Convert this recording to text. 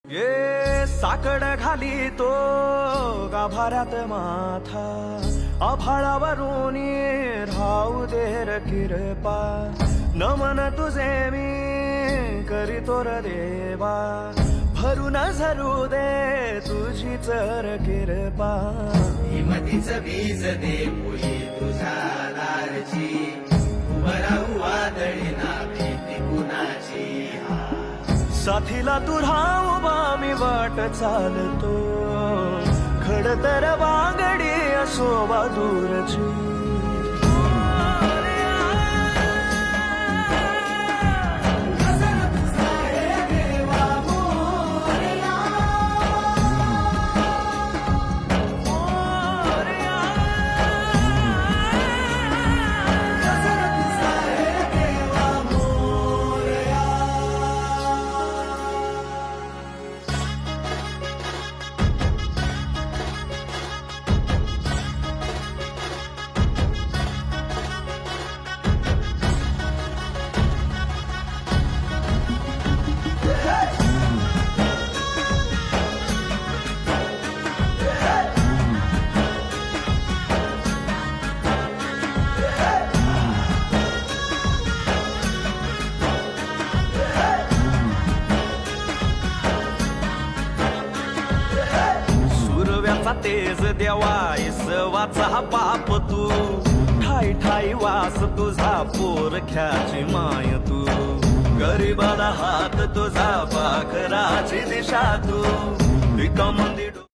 ये साकड घाली तो गाभाऱ्यात माथा आभाळावरून राहू दे र किरपा नमन तुझे मी करीतो र देवा भरून झरू दे तुझी चर किरपा हिमतीच बीज दे पोई तुझ्या दारची उभं राहू वादळी ना भीती कुणाची साथीला तू राहू मी वाट चालतो खडतर वांगडी असो दूरची तेज देवा इसवाचा बाप तू ठाई ठाई वास तुझा पोरख्याची माय तू गरीबाला हात तुझा पाखराची दिशा तू रिकामंदी